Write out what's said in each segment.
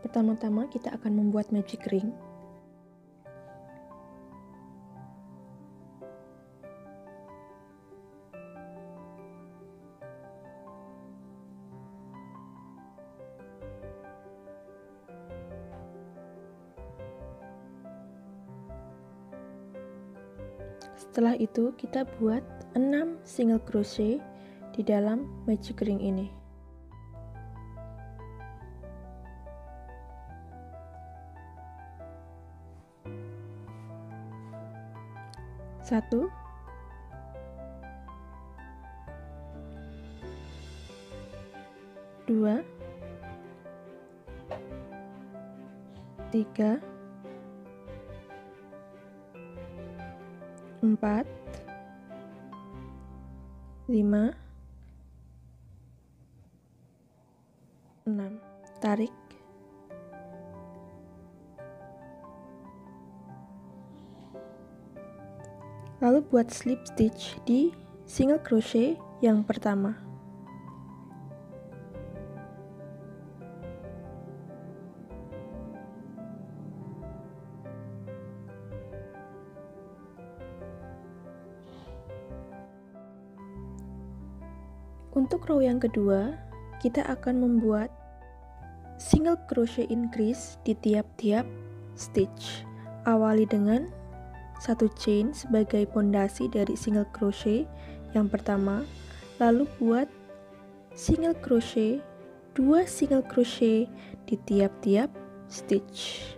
Pertama-tama kita akan membuat magic ring. Setelah itu kita buat 6 single crochet di dalam magic ring ini. Satu, dua, tiga, 4, 5, 6. Tarik. Lalu buat slip stitch di single crochet yang pertama. Untuk row yang kedua, kita akan membuat single crochet increase di tiap-tiap stitch. Awali dengan satu chain sebagai pondasi dari single crochet yang pertama, lalu buat single crochet, 2 single crochet di tiap-tiap stitch.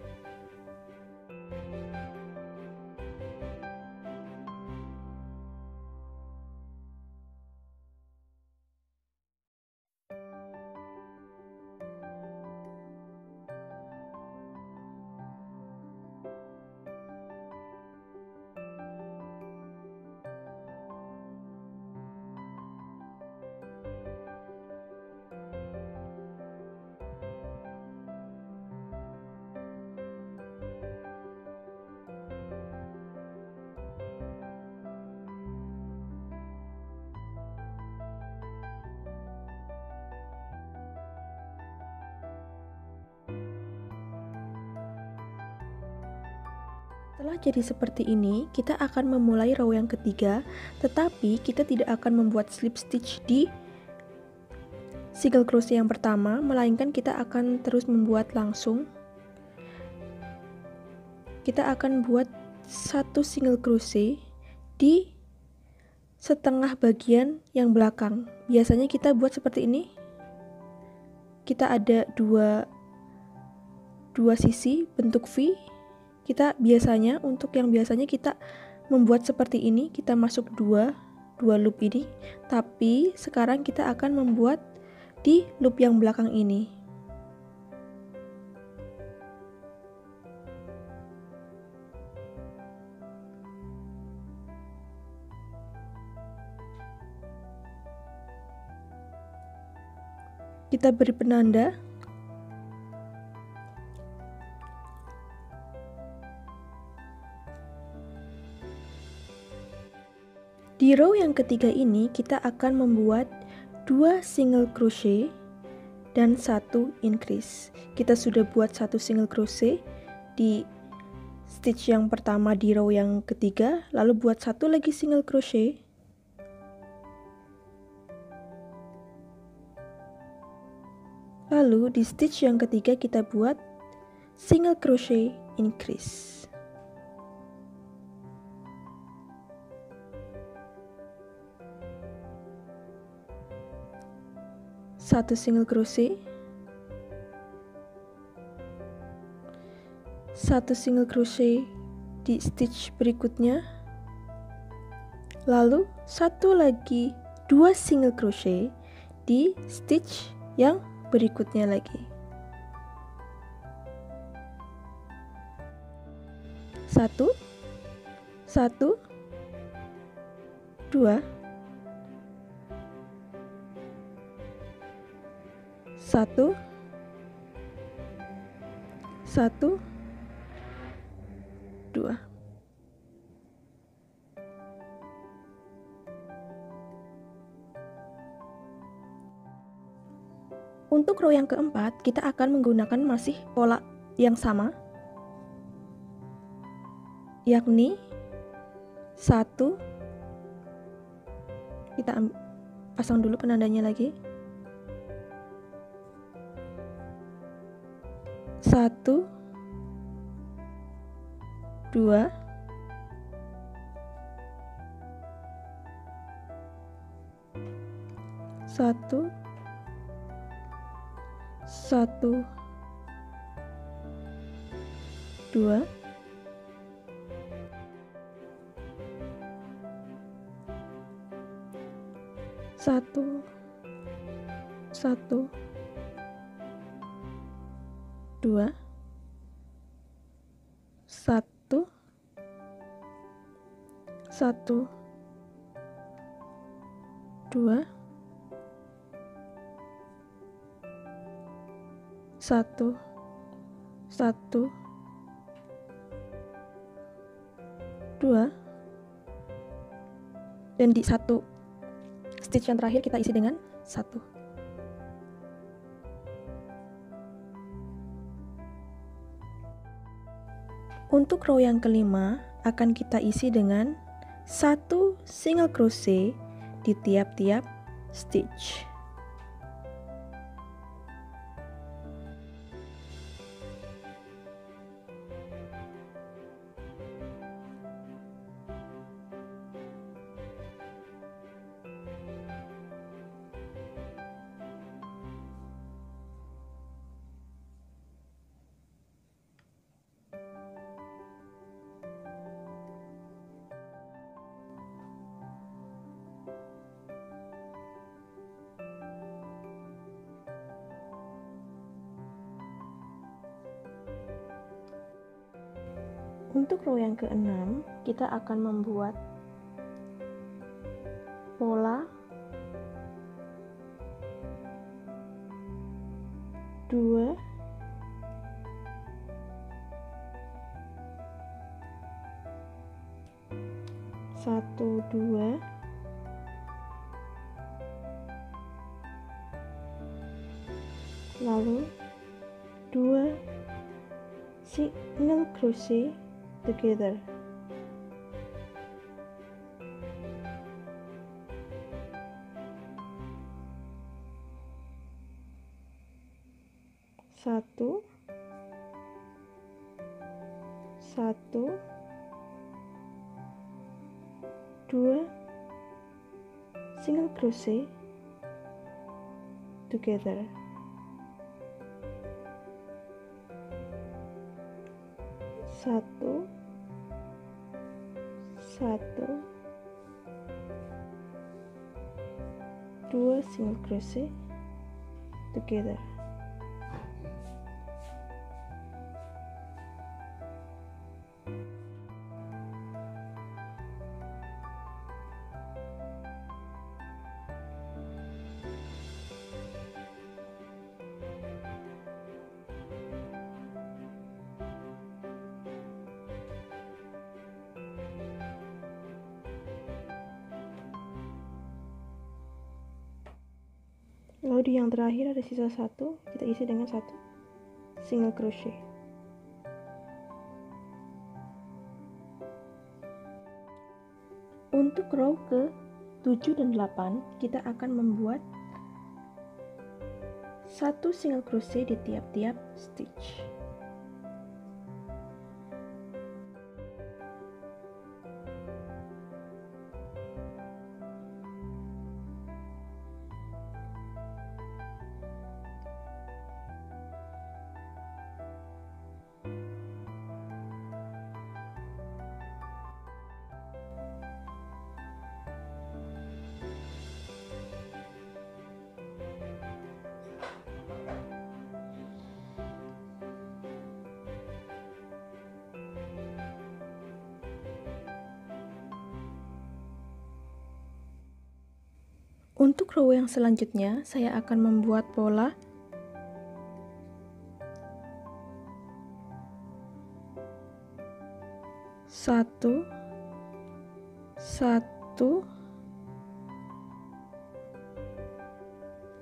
Setelah jadi seperti ini, kita akan memulai row yang ketiga, tetapi kita tidak akan membuat slip stitch di single crochet yang pertama, melainkan kita akan terus membuat langsung. Kita akan buat satu single crochet di setengah bagian yang belakang. Biasanya kita buat seperti ini. Kita ada dua sisi bentuk V. Kita biasanya, untuk yang biasanya kita membuat seperti ini, kita masuk dua loop ini, tapi sekarang kita akan membuat di loop yang belakang ini. Kita beri penanda. Di row yang ketiga ini kita akan membuat 2 single crochet dan 1 increase. Kita sudah buat 1 single crochet di stitch yang pertama di row yang ketiga, lalu buat 1 lagi single crochet. Lalu di stitch yang ketiga kita buat single crochet increase. Satu single crochet, satu single crochet di stitch berikutnya, lalu satu lagi 2 single crochet di stitch yang berikutnya lagi. Satu, 2, 1, 2. Untuk Untuk row yang keempat, kita akan menggunakan masih pola yang sama, yakni 1, kita pasang dulu penandanya lagi, 1, 2, 1, 1, 2, 1, 1, 2, 1, 1, 2, 1, 1, 2, dan di satu stitch yang terakhir kita isi dengan 1. Untuk row yang kelima akan kita isi dengan 1 single crochet di tiap-tiap stitch. Untuk row yang keenam, kita akan membuat pola 2, 1, 2, lalu 2 single crochet together. Satu, 2 single crochet together. 1, 2 single crochet together. Lalu di yang terakhir ada sisa 1, kita isi dengan 1 single crochet. Untuk row ke 7 dan 8, kita akan membuat 1 single crochet di tiap-tiap stitch. Untuk row yang selanjutnya, saya akan membuat pola 1, 1, 2,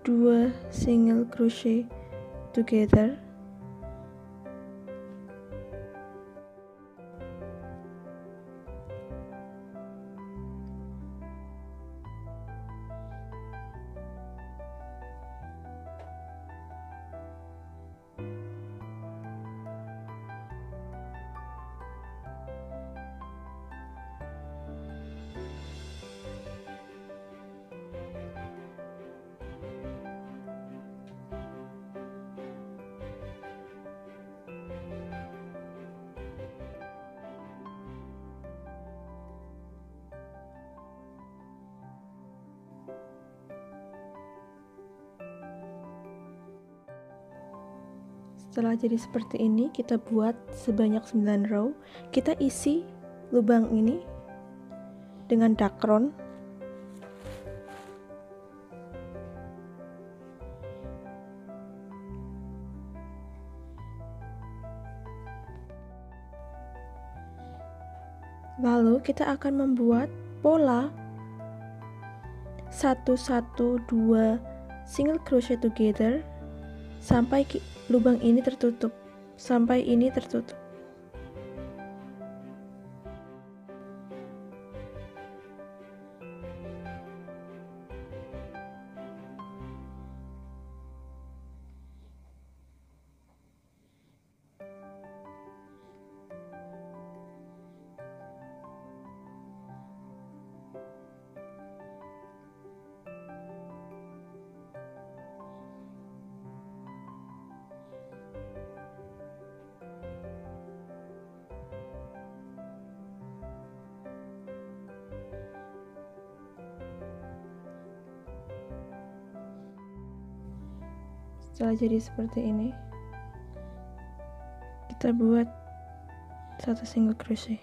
2 single crochet together. Setelah jadi seperti ini, kita buat sebanyak 9 row. Kita isi lubang ini dengan dakron. Lalu kita akan membuat pola 1 1 2 single crochet together sampai lubang ini tertutup, sampai ini tertutup. Setelah jadi seperti ini, kita buat 1 single crochet,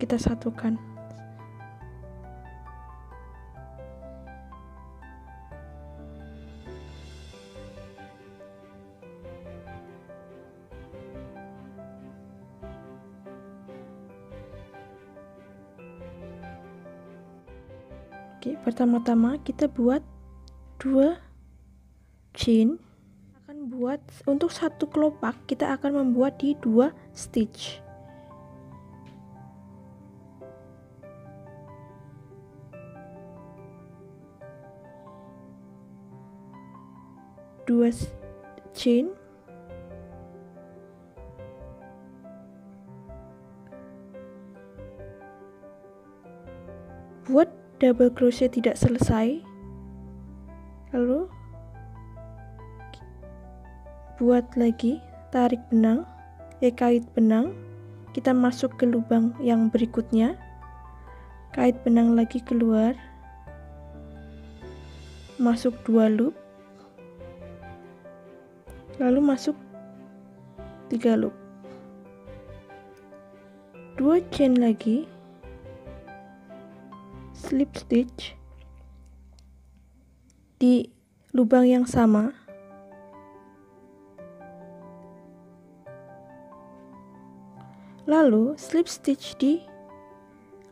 kita satukan. Oke, pertama-tama kita buat 2 chain. Buat untuk satu kelopak kita akan membuat di 2 stitch. Dua chain, buat double crochet tidak selesai, lalu buat lagi, tarik benang, kait benang, kita masuk ke lubang yang berikutnya, kait benang lagi keluar, masuk 2 loop, lalu masuk 3 loop, 2 chain lagi, slip stitch di lubang yang sama, lalu slip stitch di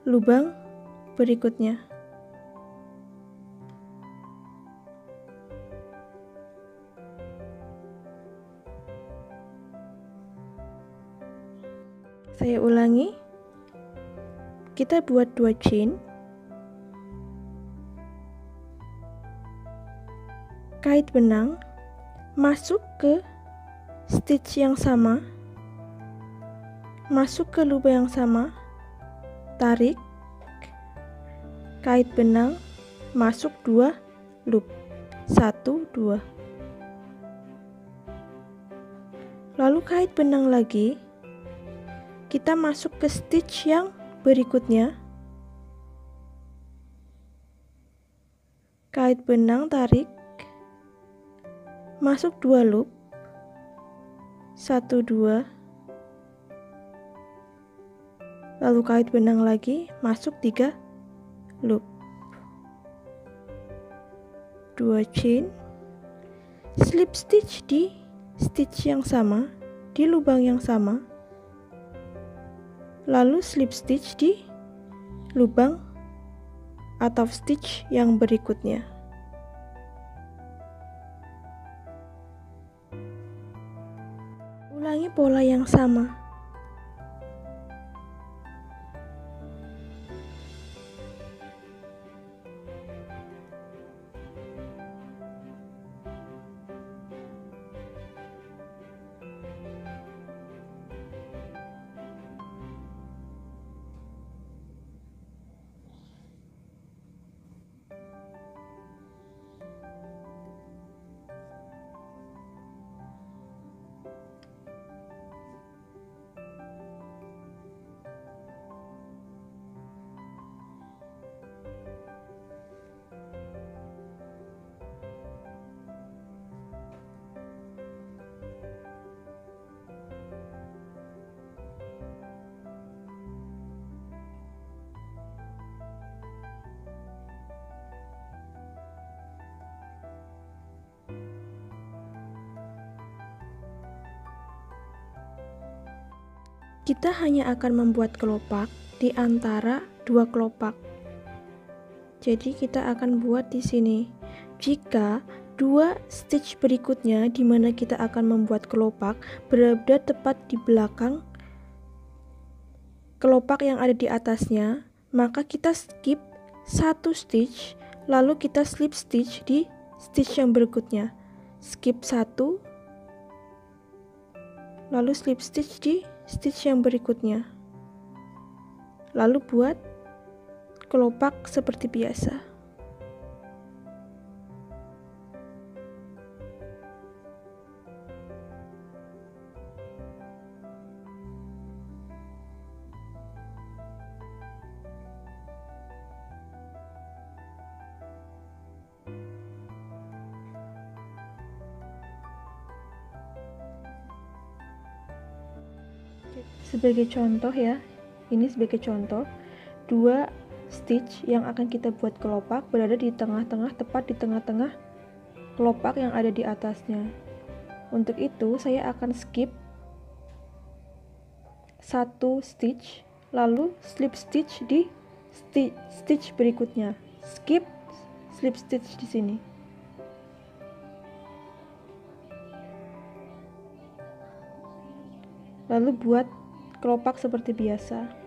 lubang berikutnya. Saya ulangi, kita buat 2 chain, kait benang, masuk ke stitch yang sama, masuk ke lubang yang sama, tarik, kait benang, masuk 2 loop, 1 2, lalu kait benang lagi, kita masuk ke stitch yang berikutnya, kait benang, tarik, masuk 2 loop, 1 2, lalu kait benang lagi, masuk 3 loop, 2 chain, slip stitch di stitch yang sama, di lubang yang sama, lalu slip stitch di lubang atau stitch yang berikutnya. ulangi pola yang sama. Kita hanya akan membuat kelopak di antara dua kelopak. Jadi kita akan buat di sini. Jika dua stitch berikutnya di mana kita akan membuat kelopak berada tepat di belakang kelopak yang ada di atasnya, maka kita skip satu stitch, lalu kita slip stitch di stitch yang berikutnya. Skip satu, lalu slip stitch di stitch yang berikutnya, lalu buat kelopak seperti biasa. Sebagai contoh ya, ini sebagai contoh, dua stitch yang akan kita buat kelopak berada di tengah-tengah, tepat di tengah-tengah kelopak yang ada di atasnya. Untuk itu saya akan skip satu stitch, lalu slip stitch di stitch berikutnya. Skip, slip stitch di sini. Lalu buat kelopak seperti biasa.